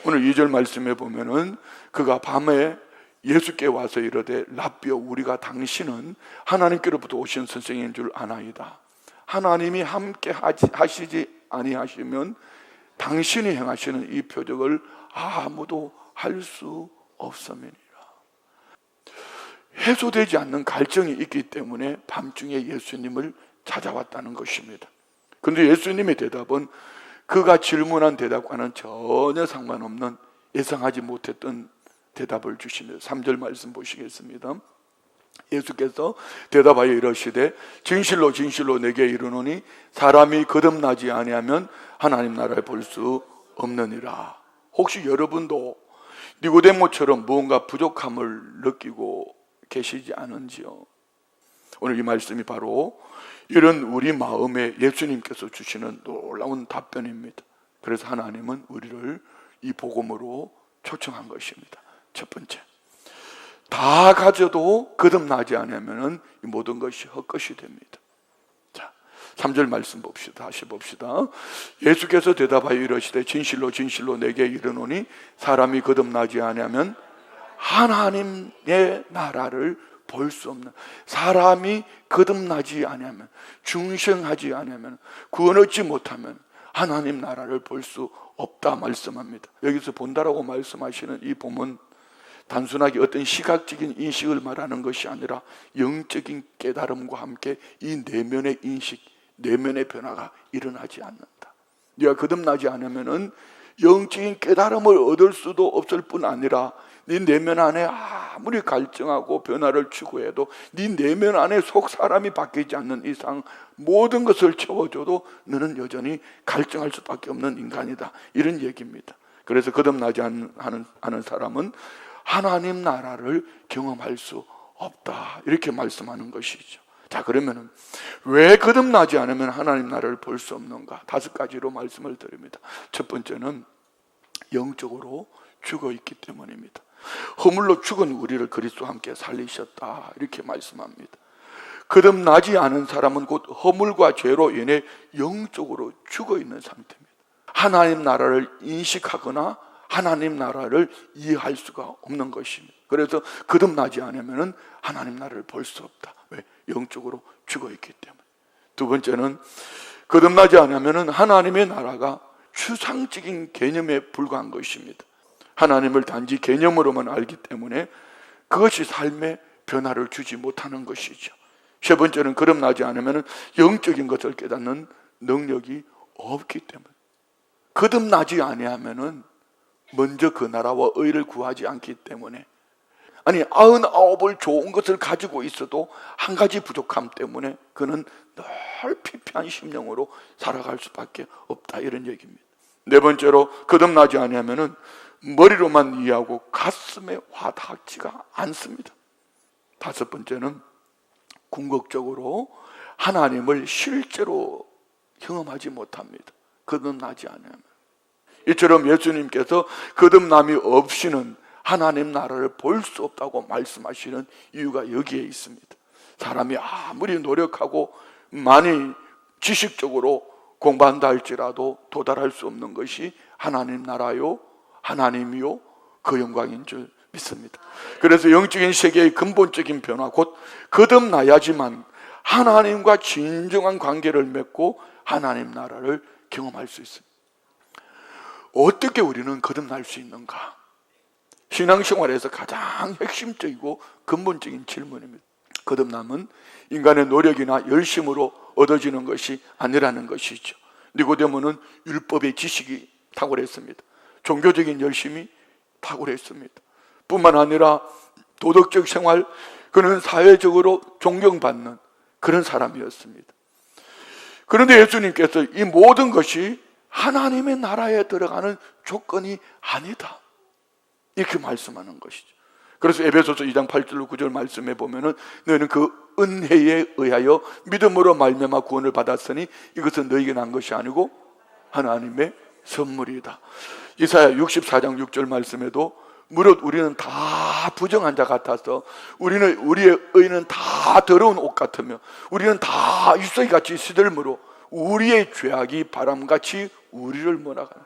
오늘 2절 말씀에 보면은 그가 밤에 예수께 와서 이르되 라삐여 우리가 당신은 하나님께로부터 오신 선생인 줄 아나이다. 하나님이 함께 하시지 아니하시면 당신이 행하시는 이 표적을 아무도 할 수 없음이니라. 해소되지 않는 갈증이 있기 때문에 밤중에 예수님을 찾아왔다는 것입니다. 그런데 예수님의 대답은 그가 질문한 대답과는 전혀 상관없는 예상하지 못했던 대답을 주십니다. 3절 말씀 보시겠습니다. 예수께서 대답하여 이르시되 진실로 진실로 내게 이르노니 사람이 거듭나지 아니하면 하나님 나라에 볼 수 없느니라. 혹시 여러분도 니고데모처럼 무언가 부족함을 느끼고 계시지 않은지요? 오늘 이 말씀이 바로 이런 우리 마음에 예수님께서 주시는 놀라운 답변입니다. 그래서 하나님은 우리를 이 복음으로 초청한 것입니다. 첫 번째, 다 가져도 거듭나지 않으면 이 모든 것이 헛것이 됩니다. 자, 3절 말씀 봅시다. 다시 봅시다. 예수께서 대답하여 이르시되 진실로 진실로 내게 이르노니 사람이 거듭나지 않으면 하나님의 나라를 볼 수 없는, 사람이 거듭나지 않으면, 중생하지 않으면, 구원 얻지 못하면 하나님 나라를 볼 수 없다 말씀합니다. 여기서 본다라고 말씀하시는 이 본문, 단순하게 어떤 시각적인 인식을 말하는 것이 아니라 영적인 깨달음과 함께 이 내면의 인식, 내면의 변화가 일어나지 않는다. 네가 거듭나지 않으면 영적인 깨달음을 얻을 수도 없을 뿐 아니라 네 내면 안에 아무리 갈증하고 변화를 추구해도 네 내면 안에 속 사람이 바뀌지 않는 이상 모든 것을 채워줘도 너는 여전히 갈증할 수밖에 없는 인간이다, 이런 얘기입니다. 그래서 거듭나지 않은 사람은 하나님 나라를 경험할 수 없다, 이렇게 말씀하는 것이죠. 자, 그러면 왜 거듭나지 않으면 하나님 나라를 볼 수 없는가? 5가지로 말씀을 드립니다. 첫 번째는 영적으로 죽어 있기 때문입니다. 허물로 죽은 우리를 그리스도와 함께 살리셨다, 이렇게 말씀합니다. 거듭나지 않은 사람은 곧 허물과 죄로 인해 영적으로 죽어 있는 상태입니다. 하나님 나라를 인식하거나 하나님 나라를 이해할 수가 없는 것입니다. 그래서 거듭나지 않으면 하나님 나라를 볼 수 없다. 왜? 영적으로 죽어 있기 때문에. 두 번째는 거듭나지 않으면 하나님의 나라가 추상적인 개념에 불과한 것입니다. 하나님을 단지 개념으로만 알기 때문에 그것이 삶에 변화를 주지 못하는 것이죠. 세 번째는 거듭나지 않으면 영적인 것을 깨닫는 능력이 없기 때문에. 거듭나지 아니하면 먼저 그 나라와 의를 구하지 않기 때문에, 아니 99을 좋은 것을 가지고 있어도 한 가지 부족함 때문에 그는 늘 피폐한 심령으로 살아갈 수밖에 없다, 이런 얘기입니다. 네 번째로 거듭나지 아니하면 머리로만 이해하고 가슴에 와닿지가 않습니다. 다섯 번째는 궁극적으로 하나님을 실제로 경험하지 못합니다. 거듭나지 않으면. 이처럼 예수님께서 거듭남이 없이는 하나님 나라를 볼 수 없다고 말씀하시는 이유가 여기에 있습니다. 사람이 아무리 노력하고 많이 지식적으로 공부한다 할지라도 도달할 수 없는 것이 하나님 나라요, 하나님이요, 그 영광인 줄 믿습니다. 그래서 영적인 세계의 근본적인 변화, 곧 거듭나야지만 하나님과 진정한 관계를 맺고 하나님 나라를 경험할 수 있습니다. 어떻게 우리는 거듭날 수 있는가? 신앙생활에서 가장 핵심적이고 근본적인 질문입니다. 거듭남은 인간의 노력이나 열심으로 얻어지는 것이 아니라는 것이죠. 니고데모는 율법의 지식이 탁월했습니다. 종교적인 열심이 탁월했습니다. 뿐만 아니라 도덕적 생활, 그는 사회적으로 존경받는 그런 사람이었습니다. 그런데 예수님께서 이 모든 것이 하나님의 나라에 들어가는 조건이 아니다, 이렇게 말씀하는 것이죠. 그래서 에베소서 2장 8절로 9절 말씀에 보면은 너희는 그 은혜에 의하여 믿음으로 말미암아 구원을 받았으니 이것은 너희에게 난 것이 아니고 하나님의 선물이다. 이사야 64장 6절 말씀에도 무릇 우리는 다 부정한 자 같아서 우리의 의는 다 더러운 옷 같으며 우리는 다 잎사귀같이 시들므로 우리의 죄악이 바람같이 우리를 몰아가는.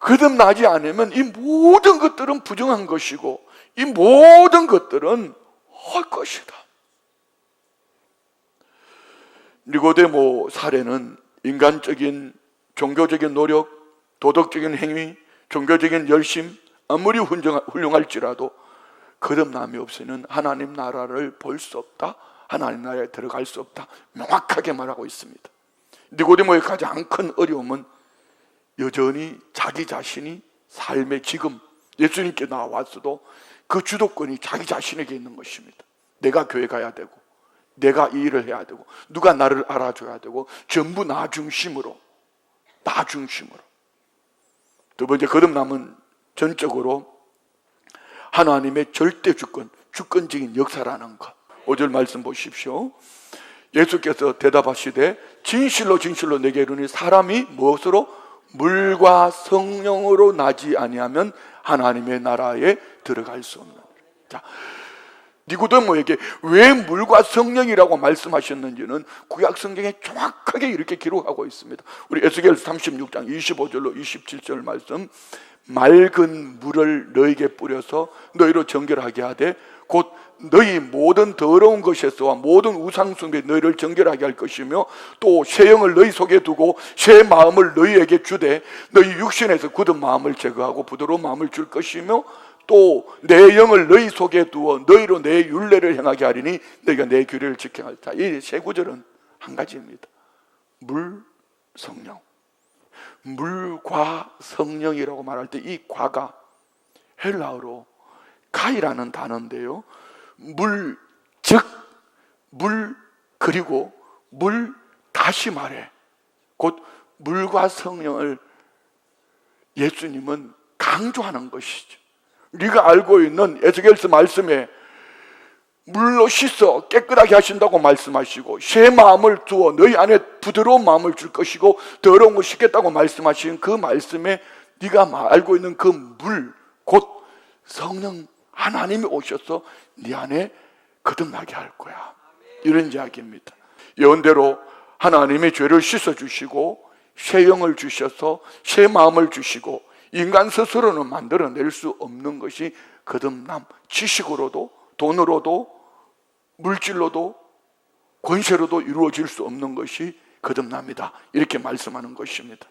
거듭나지 않으면 이 모든 것들은 부정한 것이고 이 모든 것들은 할 것이다. 니고데모 사례는 인간적인 종교적인 노력, 도덕적인 행위, 종교적인 열심 아무리 훌륭할지라도 거듭남이 없이는 하나님 나라를 볼 수 없다, 하나님 나라에 들어갈 수 없다, 명확하게 말하고 있습니다. 니고데모의 가장 큰 어려움은 여전히 자기 자신이 삶의 지금 예수님께 나왔어도 그 주도권이 자기 자신에게 있는 것입니다. 내가 교회 가야 되고 내가 이 일을 해야 되고 누가 나를 알아줘야 되고 전부 나 중심으로. 두 번째, 거듭남은 전적으로 하나님의 절대 주권적인 역사라는 것. 5절 말씀 보십시오. 예수께서 대답하시되 진실로 진실로 내게 이르니 사람이 무엇으로? 물과 성령으로 나지 아니하면 하나님의 나라에 들어갈 수 없는. 자, 니고데모에게 왜 물과 성령이라고 말씀하셨는지는 구약 성경에 정확하게 이렇게 기록하고 있습니다. 우리 에스겔서 36장 25절로 27절 말씀. 맑은 물을 너에게 뿌려서 너희로 정결하게 하되 곧 너희 모든 더러운 것에서와 모든 우상숭배 너희를 정결하게 할 것이며 또 새 영을 너희 속에 두고 새 마음을 너희에게 주되 너희 육신에서 굳은 마음을 제거하고 부드러운 마음을 줄 것이며 또 내 영을 너희 속에 두어 너희로 내 율례를 행하게 하리니 너희가 내 규례를 지켜야 한다. 이 세 구절은 한 가지입니다. 물, 성령. 물과 성령이라고 말할 때 이 과가 헬라어로 가이라는 단어인데요, 물, 즉 물 그리고 물 다시 말해 곧 물과 성령을 예수님은 강조하는 것이죠. 네가 알고 있는 에스겔서 말씀에 물로 씻어 깨끗하게 하신다고 말씀하시고 새 마음을 두어 너희 안에 부드러운 마음을 줄 것이고 더러운 거 씻겠다고 말씀하신 그 말씀에 네가 알고 있는 그 물, 곧 성령 하나님이 오셔서 네 안에 거듭나게 할 거야. 이런 이야기입니다. 예언대로 하나님이 죄를 씻어주시고 새 영을 주셔서 새 마음을 주시고 인간 스스로는 만들어낼 수 없는 것이 거듭남. 지식으로도 돈으로도 물질로도 권세로도 이루어질 수 없는 것이 거듭남이다. 이렇게 말씀하는 것입니다.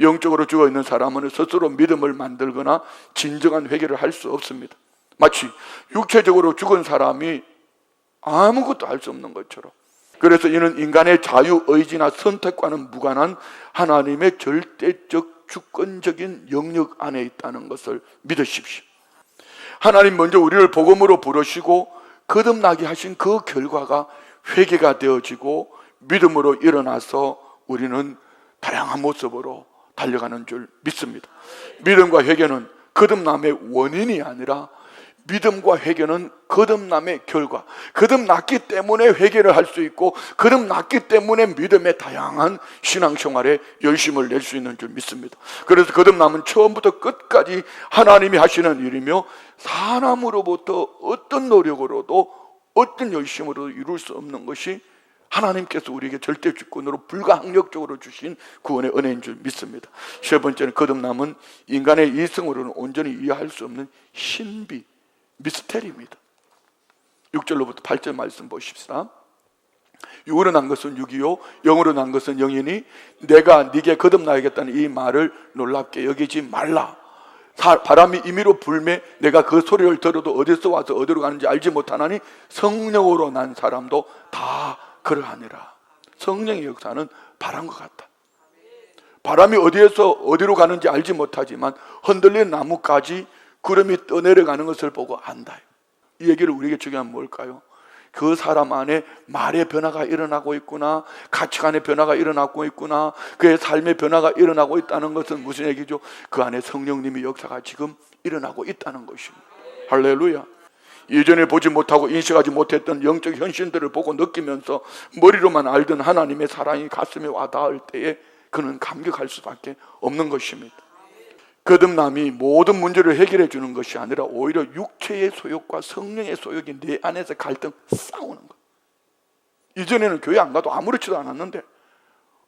영적으로 죽어있는 사람은 스스로 믿음을 만들거나 진정한 회개를 할 수 없습니다. 마치 육체적으로 죽은 사람이 아무것도 할 수 없는 것처럼. 그래서 이는 인간의 자유의지나 선택과는 무관한 하나님의 절대적 주권적인 영역 안에 있다는 것을 믿으십시오. 하나님 먼저 우리를 복음으로 부르시고 거듭나게 하신 그 결과가 회개가 되어지고 믿음으로 일어나서 우리는 다양한 모습으로 달려가는 줄 믿습니다. 믿음과 회개는 거듭남의 원인이 아니라 믿음과 회개는 거듭남의 결과. 거듭났기 때문에 회개를 할 수 있고 거듭났기 때문에 믿음의 다양한 신앙생활에 열심을 낼 수 있는 줄 믿습니다. 그래서 거듭남은 처음부터 끝까지 하나님이 하시는 일이며 사람으로부터 어떤 노력으로도 어떤 열심으로도 이룰 수 없는 것이 하나님께서 우리에게 절대 주권으로 불가항력적으로 주신 구원의 은혜인 줄 믿습니다. 세 번째는 거듭남은 인간의 이성으로는 온전히 이해할 수 없는 신비, 미스테리입니다. 6절로부터 8절 말씀 보십시다. 육으로 난 것은 육이요 영으로 난 것은 영이니 내가 네게 거듭나야겠다는 이 말을 놀랍게 여기지 말라. 바람이 임의로 불매 내가 그 소리를 들어도 어디서 와서 어디로 가는지 알지 못하나니 성령으로 난 사람도 다 그러하니라. 성령의 역사는 바람과 같다. 바람이 어디에서 어디로 가는지 알지 못하지만 흔들린 나뭇가지 구름이 떠내려가는 것을 보고 안다. 이 얘기를 우리에게 중요한 뭘까요? 그 사람 안에 말의 변화가 일어나고 있구나, 가치관의 변화가 일어나고 있구나, 그의 삶의 변화가 일어나고 있다는 것은 무슨 얘기죠? 그 안에 성령님의 역사가 지금 일어나고 있다는 것입니다. 할렐루야. 예전에 보지 못하고 인식하지 못했던 영적 현실들을 보고 느끼면서 머리로만 알던 하나님의 사랑이 가슴에 와닿을 때에 그는 감격할 수밖에 없는 것입니다. 거듭남이 모든 문제를 해결해 주는 것이 아니라 오히려 육체의 소욕과 성령의 소욕이 내 안에서 갈등 싸우는 것. 이전에는 교회 안 가도 아무렇지도 않았는데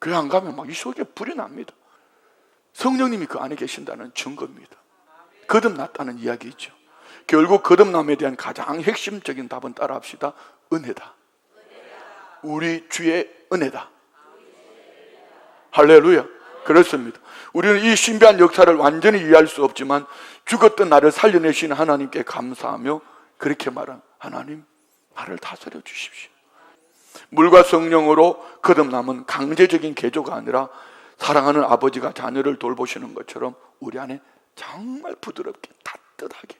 교회 안 가면 막 이 속에 불이 납니다. 성령님이 그 안에 계신다는 증거입니다. 거듭났다는 이야기죠. 결국 거듭남에 대한 가장 핵심적인 답은 따라합시다. 은혜다. 우리 주의 은혜다. 할렐루야. 그렇습니다. 우리는 이 신비한 역사를 완전히 이해할 수 없지만 죽었던 나를 살려내신 하나님께 감사하며 그렇게 말한 하나님, 나를 다스려 주십시오. 물과 성령으로 거듭남은 강제적인 개조가 아니라 사랑하는 아버지가 자녀를 돌보시는 것처럼 우리 안에 정말 부드럽게 따뜻하게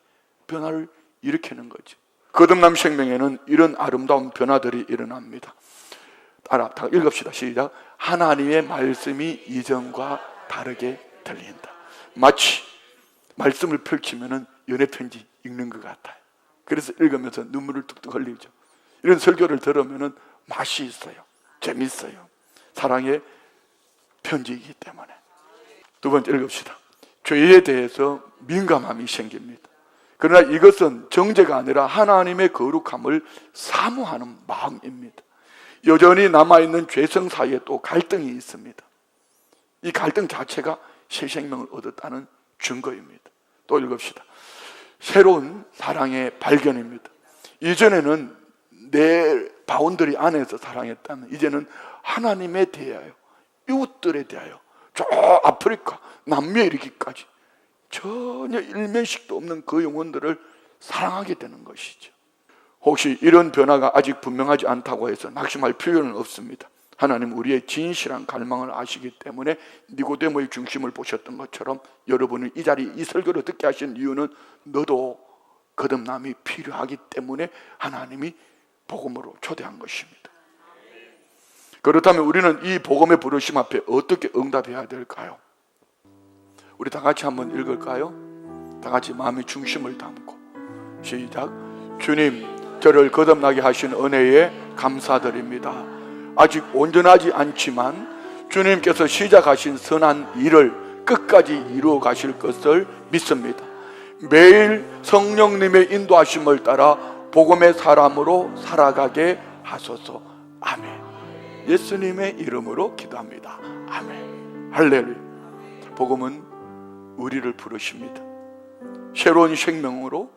변화를 일으키는 거지. 거듭남 생명에는 이런 아름다운 변화들이 일어납니다. 따라 다 읽읍시다. 시작. 하나님의 말씀이 이전과 다르게 들린다. 마치 말씀을 펼치면 연애편지 읽는 것 같아요. 그래서 읽으면서 눈물을 뚝뚝 흘리죠. 이런 설교를 들으면 맛이 있어요. 재밌어요. 사랑의 편지이기 때문에. 두 번째 읽읍시다. 죄에 대해서 민감함이 생깁니다. 그러나 이것은 정죄가 아니라 하나님의 거룩함을 사모하는 마음입니다. 여전히 남아있는 죄성 사이에 또 갈등이 있습니다. 이 갈등 자체가 새 생명을 얻었다는 증거입니다. 또 읽읍시다. 새로운 사랑의 발견입니다. 이전에는 내 바운더리 안에서 사랑했다면 이제는 하나님에 대하여, 이웃들에 대하여, 저 아프리카, 남미에 이르기까지 전혀 일면식도 없는 그 영혼들을 사랑하게 되는 것이죠. 혹시 이런 변화가 아직 분명하지 않다고 해서 낙심할 필요는 없습니다. 하나님 우리의 진실한 갈망을 아시기 때문에 니고데모의 중심을 보셨던 것처럼 여러분을 이 자리, 이 설교를 듣게 하신 이유는 너도 거듭남이 필요하기 때문에 하나님이 복음으로 초대한 것입니다. 그렇다면 우리는 이 복음의 부르심 앞에 어떻게 응답해야 될까요? 우리 다 같이 한번 읽을까요? 다 같이 마음의 중심을 담고 시작. 주님, 저를 거듭나게 하신 은혜에 감사드립니다. 아직 온전하지 않지만 주님께서 시작하신 선한 일을 끝까지 이루어 가실 것을 믿습니다. 매일 성령님의 인도하심을 따라 복음의 사람으로 살아가게 하소서. 아멘. 예수님의 이름으로 기도합니다. 아멘. 할렐루야. 복음은 우리를 부르십니다. 새로운 생명으로,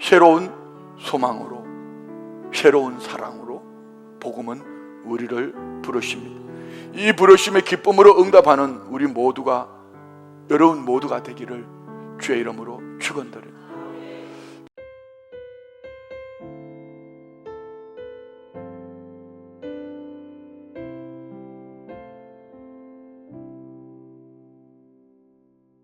새로운 소망으로, 새로운 사랑으로 복음은 우리를 부르십니다. 이 부르심의 기쁨으로 응답하는 우리 모두가, 여러분 모두가 되기를 주의 이름으로 축원드립니다.